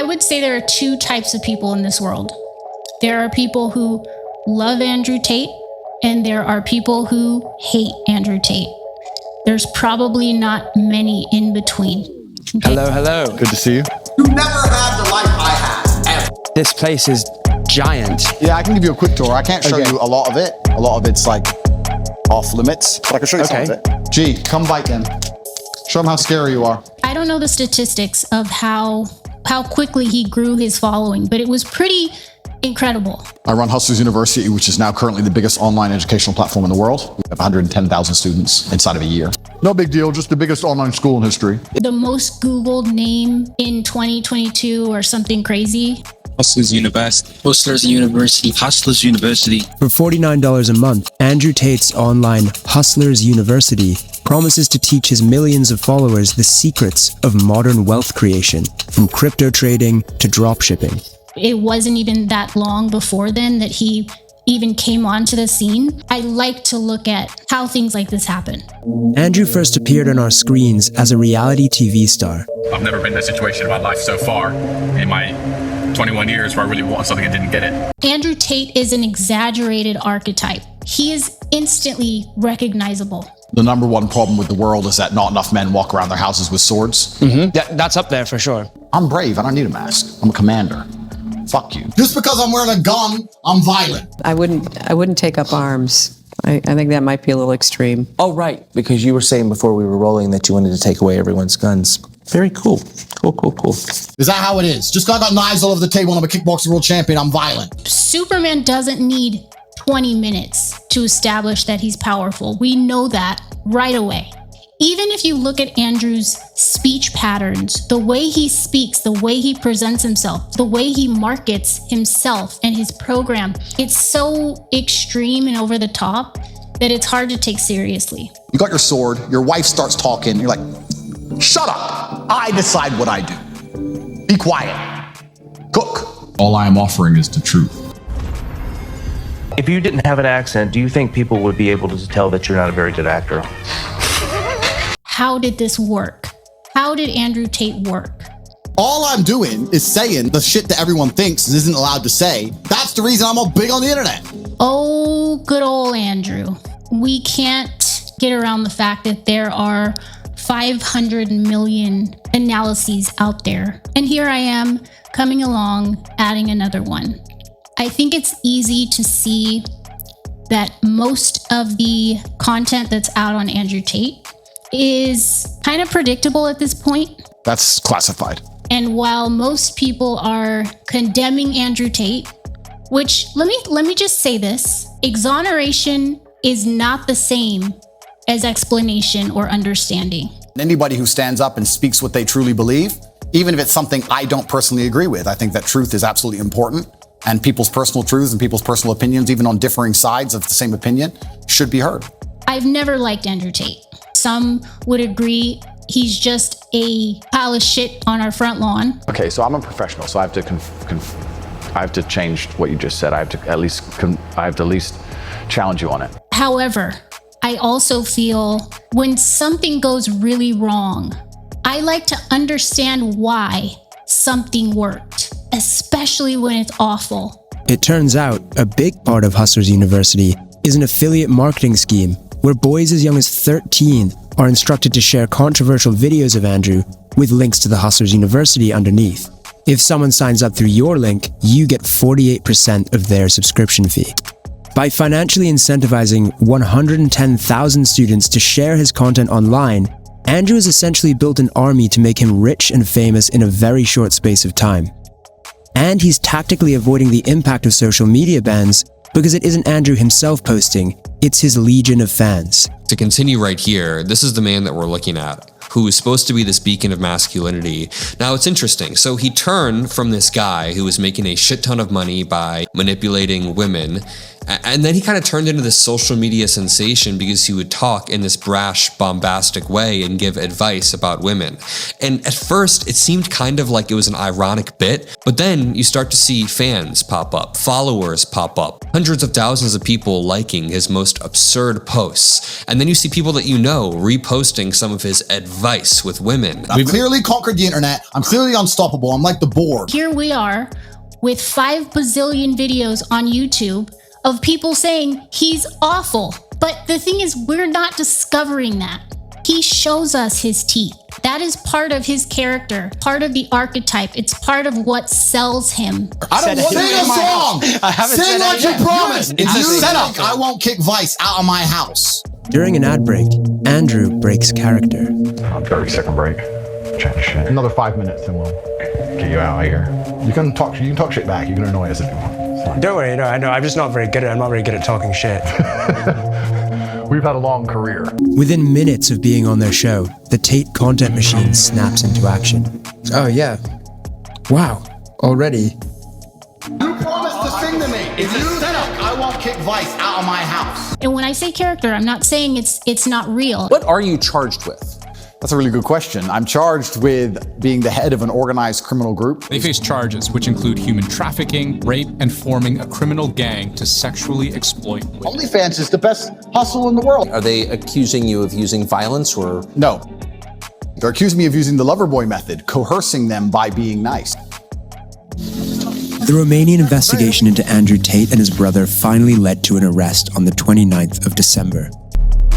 would say there are two types of people in this world. There are people who love Andrew Tate, and there are people who hate Andrew Tate. There's probably not many in between. Okay? Hello. Good to see you. You never had the life I had, ever. This place is giant. Yeah, I can give you a quick tour. I can't show you a lot of it. A lot of it's like off limits, but I can show you some of it. G, come bite them. Show them how scary you are. I don't know the statistics of how quickly he grew his following, but it was pretty incredible. I run Hustlers University, which is now currently the biggest online educational platform in the world. We have 110,000 students inside of a year. No big deal, just the biggest online school in history. The most Googled name in 2022 or something crazy. Hustlers University. Hustlers University. Hustlers University. For $49 a month, Andrew Tate's online Hustlers University promises to teach his millions of followers the secrets of modern wealth creation, from crypto trading to dropshipping. It wasn't even that long before then that he even came onto the scene. I like to look at how things like this happen. Andrew first appeared on our screens as a reality TV star. I've never been in a situation in my life so far in my 21 years where I really wanted something and didn't get it. Andrew Tate is an exaggerated archetype. He is instantly recognizable. The number one problem with the world is that not enough men walk around their houses with swords. That's up there for sure. I'm brave. I don't need a mask. I'm a commander. Fuck you. Just because I'm wearing a gun, I'm violent. I wouldn't take up arms. I think that might be a little extreme. Oh, right, because you were saying before we were rolling that you wanted to take away everyone's guns. Very cool. Cool. Is that how it is? Just because I got knives all over the table and I'm a kickboxing world champion, I'm violent. Superman doesn't need 20 minutes to establish that he's powerful. We know that right away. Even if you look at Andrew's speech patterns, the way he speaks, the way he presents himself, the way he markets himself and his program, it's so extreme and over the top that it's hard to take seriously. You got your sword, your wife starts talking, you're like, shut up. I decide what I do. Be quiet. Cook. All I am offering is the truth. If you didn't have an accent, do you think people would be able to tell that you're not a very good actor? How did this work? How did Andrew Tate work? All I'm doing is saying the shit that everyone thinks isn't allowed to say. That's the reason I'm all big on the internet. Oh, good old Andrew. We can't get around the fact that there are 500 million analyses out there. And here I am coming along, adding another one. I think it's easy to see that most of the content that's out on Andrew Tate is kind of predictable at this point. That's classified. And while most people are condemning Andrew Tate, which let me just say this, exoneration is not the same as explanation or understanding. Anybody who stands up and speaks what they truly believe, even if it's something I don't personally agree with, I think that truth is absolutely important. And people's personal truths and people's personal opinions, even on differing sides of the same opinion, should be heard. I've never liked Andrew Tate. Some would agree he's just a pile of shit on our front lawn. Okay, so I'm a professional, so I have to change what you just said. I have to at least challenge you on it. However, I also feel when something goes really wrong, I like to understand why something worked, especially when it's awful. It turns out a big part of Hustlers University is an affiliate marketing scheme where boys as young as 13 are instructed to share controversial videos of Andrew with links to the Hustlers University underneath. If someone signs up through your link, you get 48% of their subscription fee. By financially incentivizing 110,000 students to share his content online, Andrew has essentially built an army to make him rich and famous in a very short space of time. And he's tactically avoiding the impact of social media bans because it isn't Andrew himself posting, it's his legion of fans. To continue right here, this is the man that we're looking at, who is supposed to be this beacon of masculinity. Now, it's interesting. So he turned from this guy who was making a shit ton of money by manipulating women, and then he kind of turned into this social media sensation because he would talk in this brash, bombastic way and give advice about women. And at first, it seemed kind of like it was an ironic bit, but then you start to see fans pop up, followers pop up, hundreds of thousands of people liking his most absurd posts. And then you see people that you know reposting some of his advice vice with women. I've clearly conquered the internet. I'm clearly unstoppable. I'm like the board. Here we are with 5 bazillion videos on YouTube of people saying he's awful. But the thing is, we're not discovering that. He shows us his teeth. That is part of his character, part of the archetype. It's part of what sells him. I don't want to sing a song. I haven't Sing said like it you promised. It's a setup. I won't kick Vice out of my house. During an ad break, Andrew breaks character. 30-second break. Chat shit. Another 5 minutes and we'll Get you out of here. You can talk shit back. You can annoy us if you want. Don't worry, no, I know. I'm just not very good at it. I'm not very good at talking shit. We've had a long career. Within minutes of being on their show, the Tate content machine snaps into action. Oh, yeah. Wow. Already. You promised to sing to me. If you setup, I won't kick Vice out of my house. And when I say character, I'm not saying it's not real. What are you charged with? That's a really good question. I'm charged with being the head of an organized criminal group. They face charges which include human trafficking, rape, and forming a criminal gang to sexually exploit women. OnlyFans is the best hustle in the world. Are they accusing you of using violence or? No. They're accusing me of using the Loverboy method, coercing them by being nice. The Romanian investigation into Andrew Tate and his brother finally led to an arrest on the 29th of December.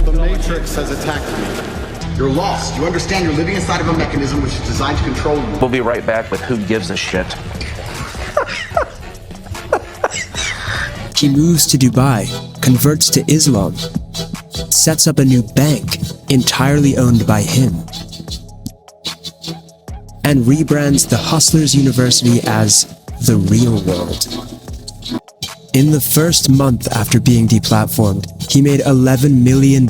The Matrix has attacked me. You're lost. You understand you're living inside of a mechanism which is designed to control you. We'll be right back with Who Gives a Shit. He moves to Dubai, converts to Islam, sets up a new bank entirely owned by him, and rebrands the Hustlers University as The Real World. In the first month after being deplatformed, he made $11 million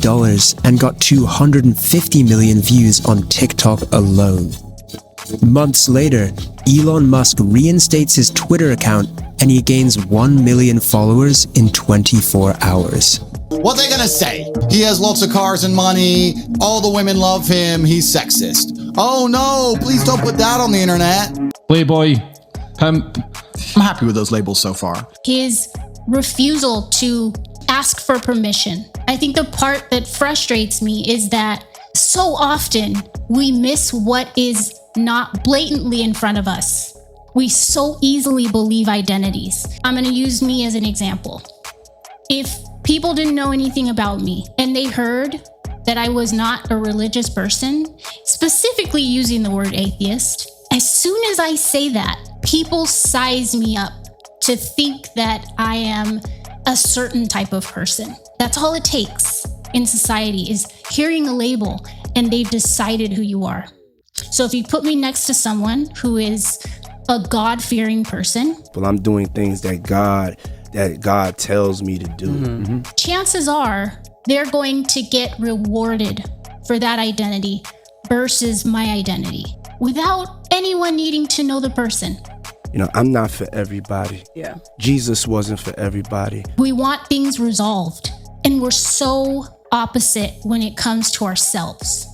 and got 250 million views on TikTok alone. Months later, Elon Musk reinstates his Twitter account and he gains 1 million followers in 24 hours. What they gonna say? He has lots of cars and money. All the women love him. He's sexist. Oh no, please don't put that on the internet. Playboy, pimp. I'm happy with those labels so far. His refusal to ask for permission. I think the part that frustrates me is that so often we miss what is not blatantly in front of us. We so easily believe identities. I'm going to use me as an example. If people didn't know anything about me and they heard that I was not a religious person, specifically using the word atheist, as soon as I say that, people size me up to think that I am a certain type of person. That's all it takes in society is hearing a label and they've decided who you are. So if you put me next to someone who is a God-fearing person, well, I'm doing things that God tells me to do. Chances are they're going to get rewarded for that identity versus my identity without anyone needing to know the person. You know, I'm not for everybody. Yeah. Jesus wasn't for everybody. We want things resolved, and we're so opposite when it comes to ourselves.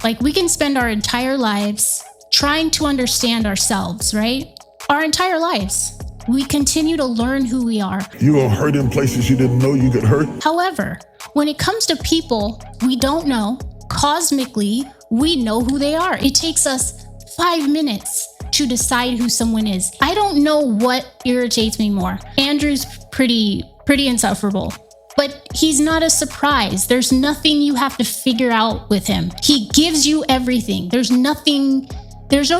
Like, we can spend our entire lives trying to understand ourselves, right? Our entire lives. We continue to learn who we are. You gonna hurt in places you didn't know you could hurt? However, when it comes to people we don't know, cosmically, we know who they are. It takes us 5 minutes to decide who someone is. I don't know what irritates me more. Andrew's pretty insufferable, but he's not a surprise. There's nothing you have to figure out with him. He gives you everything. There's no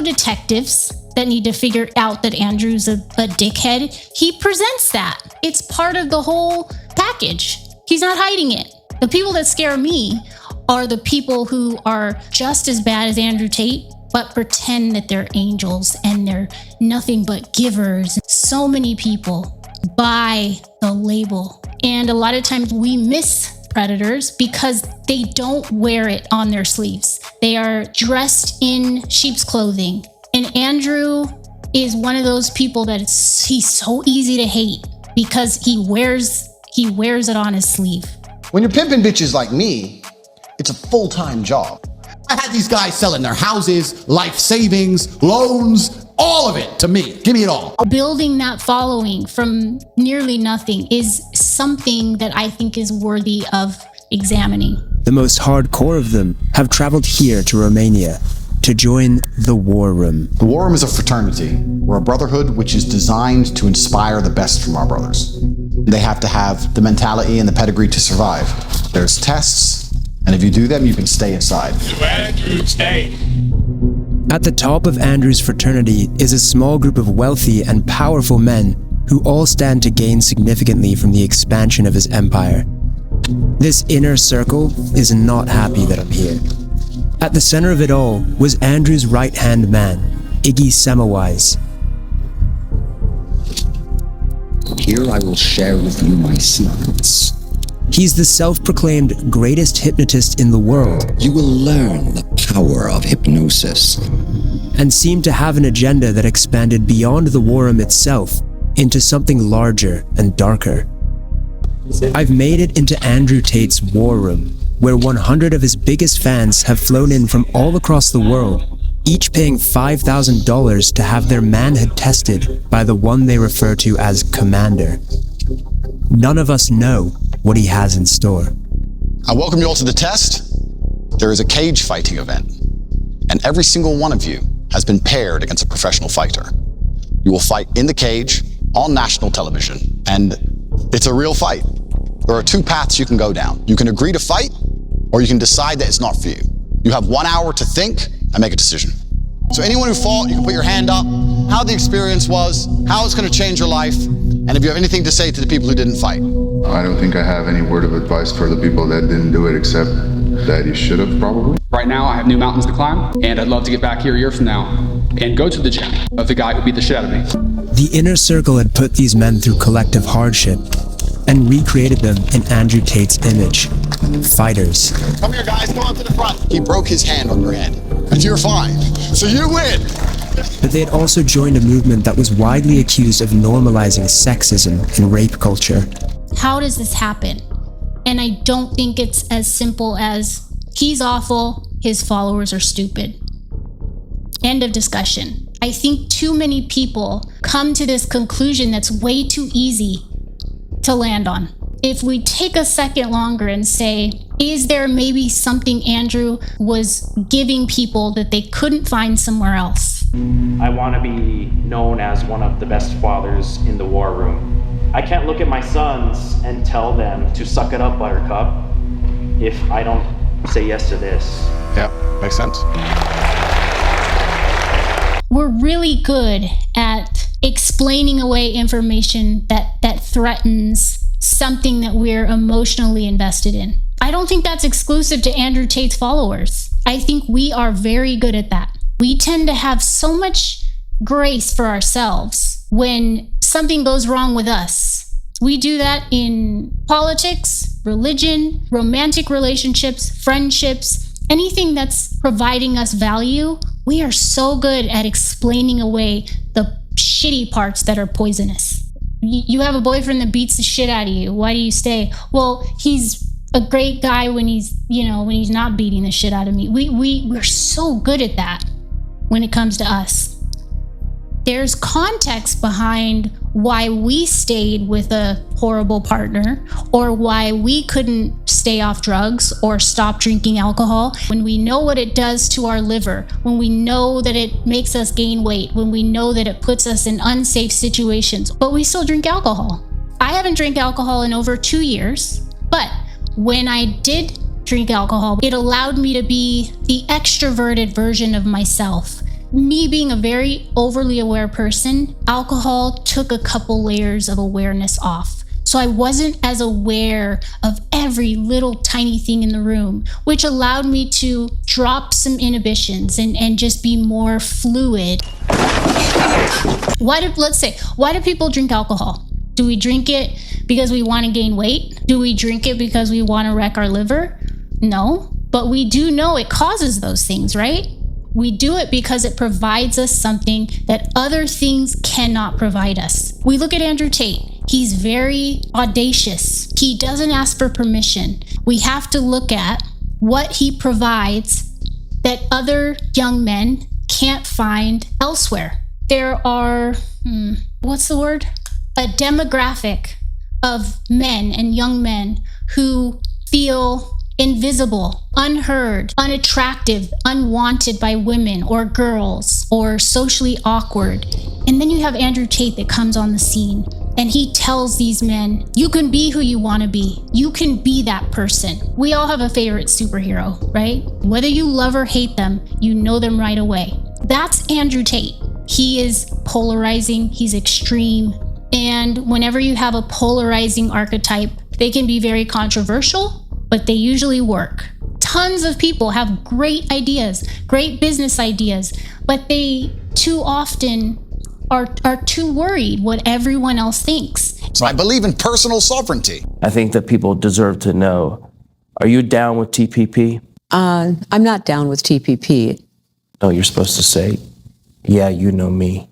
detectives that need to figure out that Andrew's a dickhead. He presents that. It's part of the whole package. He's not hiding it. The people that scare me are the people who are just as bad as Andrew Tate, but pretend that they're angels and they're nothing but givers. So many people buy the label. And a lot of times we miss predators because they don't wear it on their sleeves. They are dressed in sheep's clothing. And Andrew is one of those people that he's so easy to hate because he wears it on his sleeve. When you're pimping bitches like me, it's a full-time job. I had these guys selling their houses, life savings, loans, all of it to me. Give me it all. Building that following from nearly nothing is something that I think is worthy of examining. The most hardcore of them have traveled here to Romania to join the War Room. The War Room is a fraternity. We're a brotherhood which is designed to inspire the best from our brothers. They have to have the mentality and the pedigree to survive. There's tests, and if you do them, you can stay inside. Andrew Tate. At the top of Andrew's fraternity is a small group of wealthy and powerful men who all stand to gain significantly from the expansion of his empire. This inner circle is not happy that I'm here. At the center of it all was Andrew's right-hand man, Iggy Semmelweis. Here I will share with you my secrets. He's the self-proclaimed greatest hypnotist in the world. You will learn the power of hypnosis. And seemed to have an agenda that expanded beyond the War Room itself into something larger and darker. I've made it into Andrew Tate's War Room, where 100 of his biggest fans have flown in from all across the world, each paying $5,000 to have their manhood tested by the one they refer to as Commander. None of us know what he has in store. I welcome you all to the test. There is a cage fighting event, and every single one of you has been paired against a professional fighter. You will fight in the cage on national television, and it's a real fight. There are two paths you can go down. You can agree to fight, or you can decide that it's not for you. You have 1 hour to think and make a decision. So anyone who fought, you can put your hand up, how the experience was, how it's going to change your life, and if you have anything to say to the people who didn't fight. I don't think I have any word of advice for the people that didn't do it, except that you should have probably. Right now, I have new mountains to climb, and I'd love to get back here a year from now and go to the gym of the guy who beat the shit out of me. The inner circle had put these men through collective hardship and recreated them in Andrew Tate's image. Fighters. Come here, guys, come on to the front. He broke his hand on your head, and you're fine. So you win. But they had also joined a movement that was widely accused of normalizing sexism and rape culture. How does this happen? And I don't think it's as simple as he's awful, his followers are stupid. End of discussion. I think too many people come to this conclusion that's way too easy to land on. If we take a second longer and say, is there maybe something Andrew was giving people that they couldn't find somewhere else? I want to be known as one of the best fathers in the War Room. I can't look at my sons and tell them to suck it up, Buttercup, if I don't say yes to this. Yeah, makes sense. We're really good at explaining away information that threatens something that we're emotionally invested in. I don't think that's exclusive to Andrew Tate's followers. I think we are very good at that. We tend to have so much grace for ourselves when something goes wrong with us. We do that in politics, religion, romantic relationships, friendships, anything that's providing us value. We are so good at explaining away the shitty parts that are poisonous. You have a boyfriend that beats the shit out of you. Why do you stay? Well, he's a great guy when he's not beating the shit out of me. We're so good at that when it comes to us. There's context behind why we stayed with a horrible partner or why we couldn't stay off drugs or stop drinking alcohol. When we know what it does to our liver, when we know that it makes us gain weight, when we know that it puts us in unsafe situations, but we still drink alcohol. I haven't drank alcohol in over 2 years, but when I did drink alcohol, it allowed me to be the extroverted version of myself. Me being a very overly aware person, alcohol took a couple layers of awareness off. So I wasn't as aware of every little tiny thing in the room, which allowed me to drop some inhibitions and just be more fluid. Why do people drink alcohol? Do we drink it because we want to gain weight? Do we drink it because we want to wreck our liver? No, but we do know it causes those things, right? We do it because it provides us something that other things cannot provide us. We look at Andrew Tate. He's very audacious. He doesn't ask for permission. We have to look at what he provides that other young men can't find elsewhere. There are, a demographic of men and young men who feel invisible, unheard, unattractive, unwanted by women or girls, or socially awkward. And then you have Andrew Tate that comes on the scene and he tells these men, you can be who you want to be. You can be that person. We all have a favorite superhero, right? Whether you love or hate them, you know them right away. That's Andrew Tate. He is polarizing, he's extreme. And whenever you have a polarizing archetype, they can be very controversial, but they usually work. Tons of people have great ideas, great business ideas, but they too often are too worried what everyone else thinks. So I believe in personal sovereignty. I think that people deserve to know. Are you down with TPP? I'm not down with TPP. No, you're supposed to say, yeah, you know me.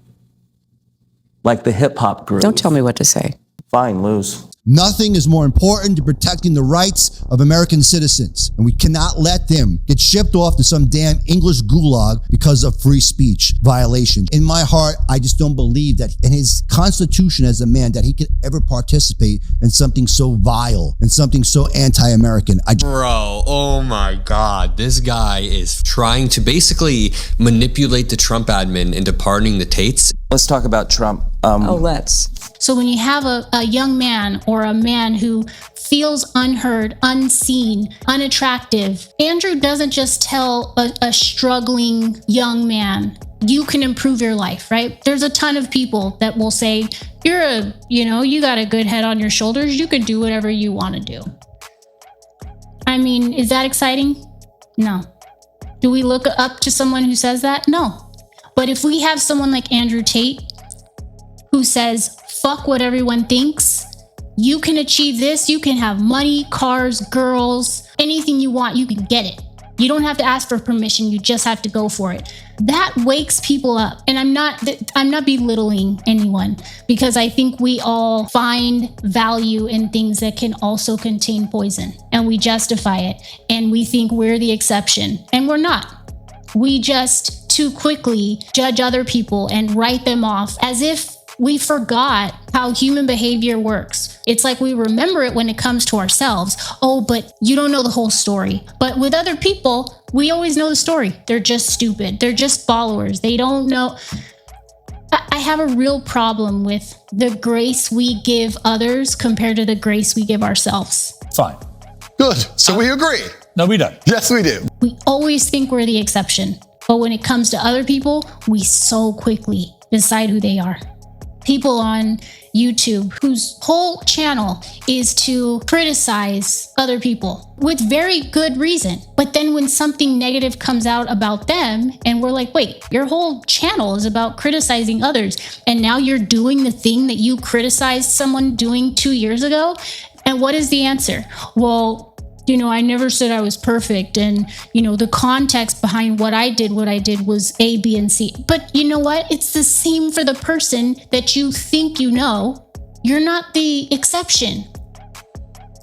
Like the hip hop group. Don't tell me what to say. Fine, lose. Nothing is more important to protecting the rights of American citizens, and we cannot let them get shipped off to some damn English gulag because of free speech violations. In my heart, I just don't believe that in his constitution as a man that he could ever participate in something so vile and something so anti-American. Bro, oh my God. This guy is trying to basically manipulate the Trump admin into pardoning the Tates. Let's talk about Trump. Let's. So when you have a young man or a man who feels unheard, unseen, unattractive, Andrew doesn't just tell a struggling young man, you can improve your life, right? There's a ton of people that will say, you got a good head on your shoulders. You can do whatever you want to do. I mean, is that exciting? No. Do we look up to someone who says that? No. But if we have someone like Andrew Tate who says, fuck what everyone thinks, you can achieve this, you can have money, cars, girls, anything you want, you can get it. You don't have to ask for permission, you just have to go for it. That wakes people up. And I'm not belittling anyone, because I think we all find value in things that can also contain poison, and we justify it, and we think we're the exception, and we're not. We just too quickly judge other people and write them off as if we forgot how human behavior works. It's like we remember it when it comes to ourselves. Oh, but you don't know the whole story. But with other people, we always know the story. They're just stupid. They're just followers. They don't know. I have a real problem with the grace we give others compared to the grace we give ourselves. Fine. Good. So we agree. No, we don't. Yes, we do. We always think we're the exception. But when it comes to other people, we so quickly decide who they are. People on YouTube whose whole channel is to criticize other people with very good reason. But then when something negative comes out about them and we're like, wait, your whole channel is about criticizing others, and now you're doing the thing that you criticized someone doing 2 years ago? And what is the answer? Well, I never said I was perfect. And, the context behind what I did was A, B, and C. But you know what? It's the same for the person that you think you know. You're not the exception.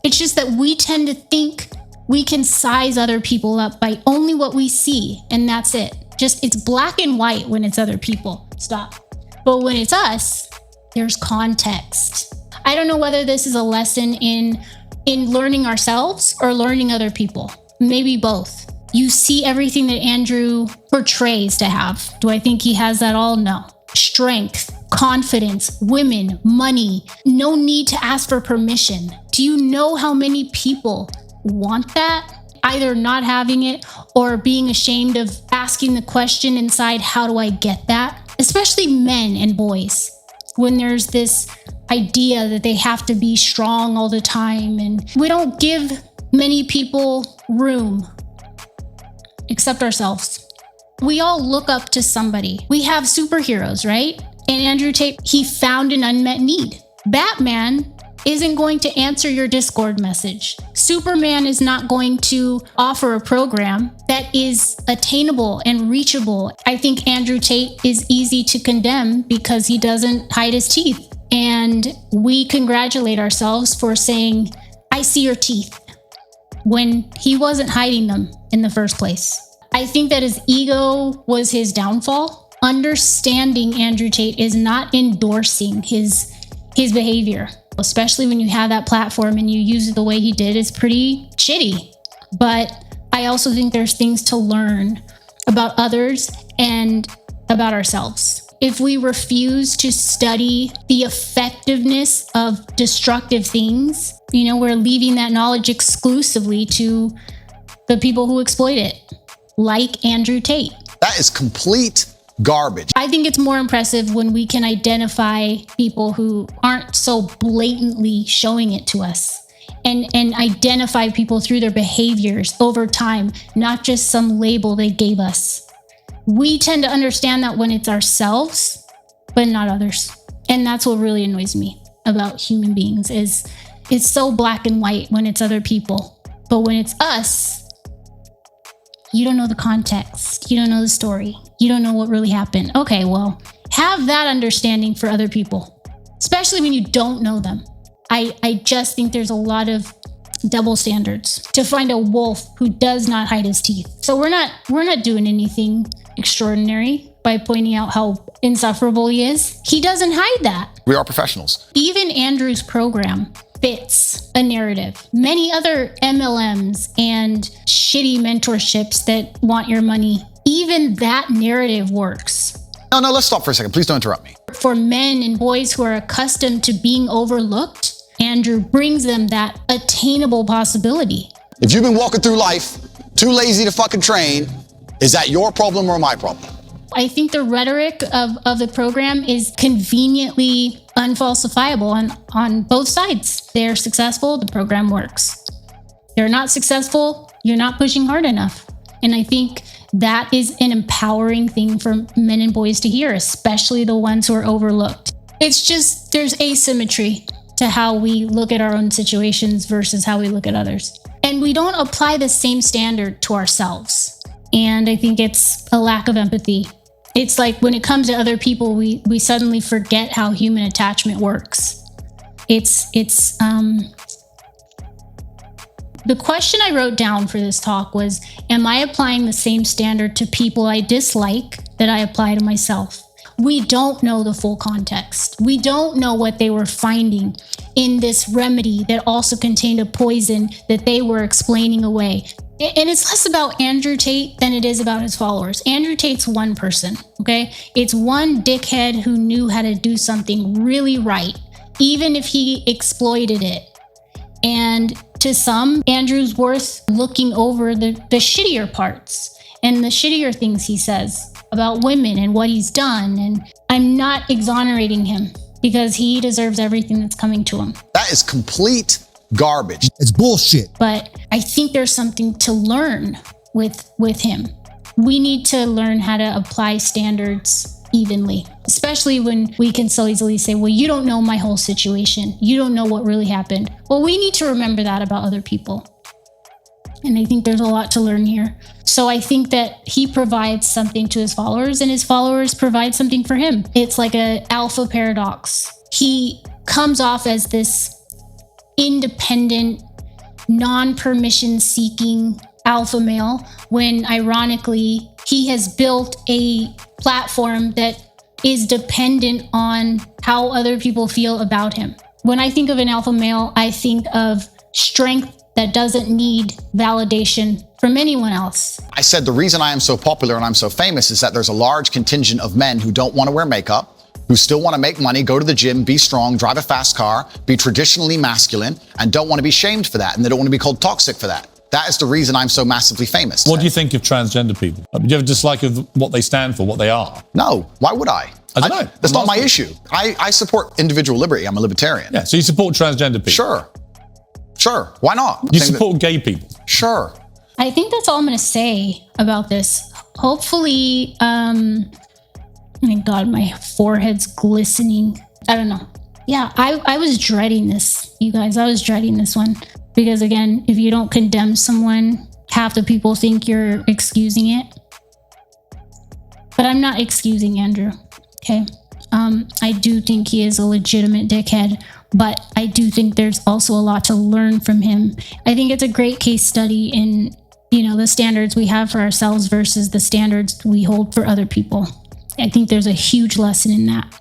It's just that we tend to think we can size other people up by only what we see. And that's it. It's black and white when it's other people. Stop. But when it's us, there's context. I don't know whether this is a lesson in learning ourselves or learning other people. Maybe both. You see everything that Andrew portrays to have. Do I think he has that all? No. Strength, confidence, women, money, no need to ask for permission. Do you know how many people want that? Either not having it or being ashamed of asking the question inside, how do I get that? Especially men and boys. When there's this idea that they have to be strong all the time, and we don't give many people room except ourselves. We all look up to somebody. We have superheroes, right? And Andrew Tate, he found an unmet need. Batman isn't going to answer your Discord message. Superman is not going to offer a program that is attainable and reachable. I think Andrew Tate is easy to condemn because he doesn't hide his teeth. And we congratulate ourselves for saying, I see your teeth, when he wasn't hiding them in the first place. I think that his ego was his downfall. Understanding Andrew Tate is not endorsing his behavior. especially when you have that platform and you use it the way he did. It's pretty shitty. But I also think there's things to learn about others and about ourselves. If we refuse to study the effectiveness of destructive things, we're leaving that knowledge exclusively to the people who exploit it, like Andrew Tate. That is complete garbage. I think it's more impressive when we can identify people who aren't so blatantly showing it to us, and identify people through their behaviors over time, not just some label they gave us. We tend to understand that when it's ourselves, but not others. And that's what really annoys me about human beings, is it's so black and white when it's other people. But when it's us, you don't know the context. You don't know the story. You don't know what really happened. Okay, well, have that understanding for other people, especially when you don't know them. I just think there's a lot of double standards to find a wolf who does not hide his teeth. So we're not doing anything extraordinary by pointing out how insufferable he is. He doesn't hide that. We are professionals. Even Andrew's program fits a narrative. Many other MLMs and shitty mentorships that want your money, even that narrative works. No, let's stop for a second. Please don't interrupt me. For men and boys who are accustomed to being overlooked, Andrew brings them that attainable possibility. If you've been walking through life too lazy to fucking train, is that your problem or my problem? I think the rhetoric of the program is conveniently unfalsifiable on both sides. They're successful, the program works. They're not successful, you're not pushing hard enough. And I think that is an empowering thing for men and boys to hear, especially the ones who are overlooked. It's just, there's asymmetry to how we look at our own situations versus how we look at others. And we don't apply the same standard to ourselves. And I think it's a lack of empathy. It's like when it comes to other people, we suddenly forget how human attachment works. The question I wrote down for this talk was, am I applying the same standard to people I dislike that I apply to myself? We don't know the full context. We don't know what they were finding in this remedy that also contained a poison that they were explaining away. And it's less about Andrew Tate than it is about his followers. Andrew Tate's one person, okay? It's one dickhead who knew how to do something really right, even if he exploited it. And to some, Andrew's worth looking over the shittier parts and the shittier things he says about women and what he's done. And I'm not exonerating him because he deserves everything that's coming to him. That is complete garbage. It's bullshit. But I think there's something to learn with him. We need to learn how to apply standards evenly, especially when we can so easily say, well, you don't know my whole situation. You don't know what really happened. Well, we need to remember that about other people. And I think there's a lot to learn here. So I think that he provides something to his followers and his followers provide something for him. It's like an alpha paradox. He comes off as this independent, non-permission seeking alpha male when ironically he has built a platform that is dependent on how other people feel about him. When I think of an alpha male, I think of strength that doesn't need validation from anyone else. I said the reason I am so popular and I'm so famous is that there's a large contingent of men who don't want to wear makeup, who still want to make money, go to the gym, be strong, drive a fast car, be traditionally masculine, and don't want to be shamed for that, and they don't want to be called toxic for that. That is the reason I'm so massively famous. What do you think of transgender people? Do you have a dislike of what they stand for, what they are? No, why would I? I don't know. That's not my issue. I support individual liberty. I'm a libertarian. Yeah, so you support transgender people? Sure, why not? You support gay people? Sure. I think that's all I'm going to say about this. Hopefully, my God, my forehead's glistening. I don't know. Yeah, I was dreading this, you guys. I was dreading this one. Because again, if you don't condemn someone, half the people think you're excusing it. But I'm not excusing Andrew, okay? I do think he is a legitimate dickhead, but I do think there's also a lot to learn from him. I think it's a great case study in, the standards we have for ourselves versus the standards we hold for other people. I think there's a huge lesson in that.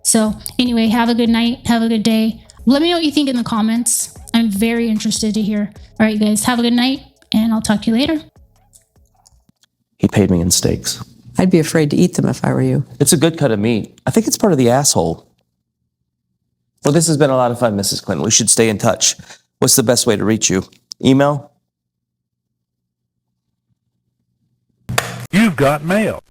So anyway, have a good night, have a good day. Let me know what you think in the comments. I'm very interested to hear. All right, guys, have a good night, and I'll talk to you later. He paid me in steaks. I'd be afraid to eat them if I were you. It's a good cut of meat. I think it's part of the asshole. Well, this has been a lot of fun, Mrs. Clinton. We should stay in touch. What's the best way to reach you? Email? You've got mail.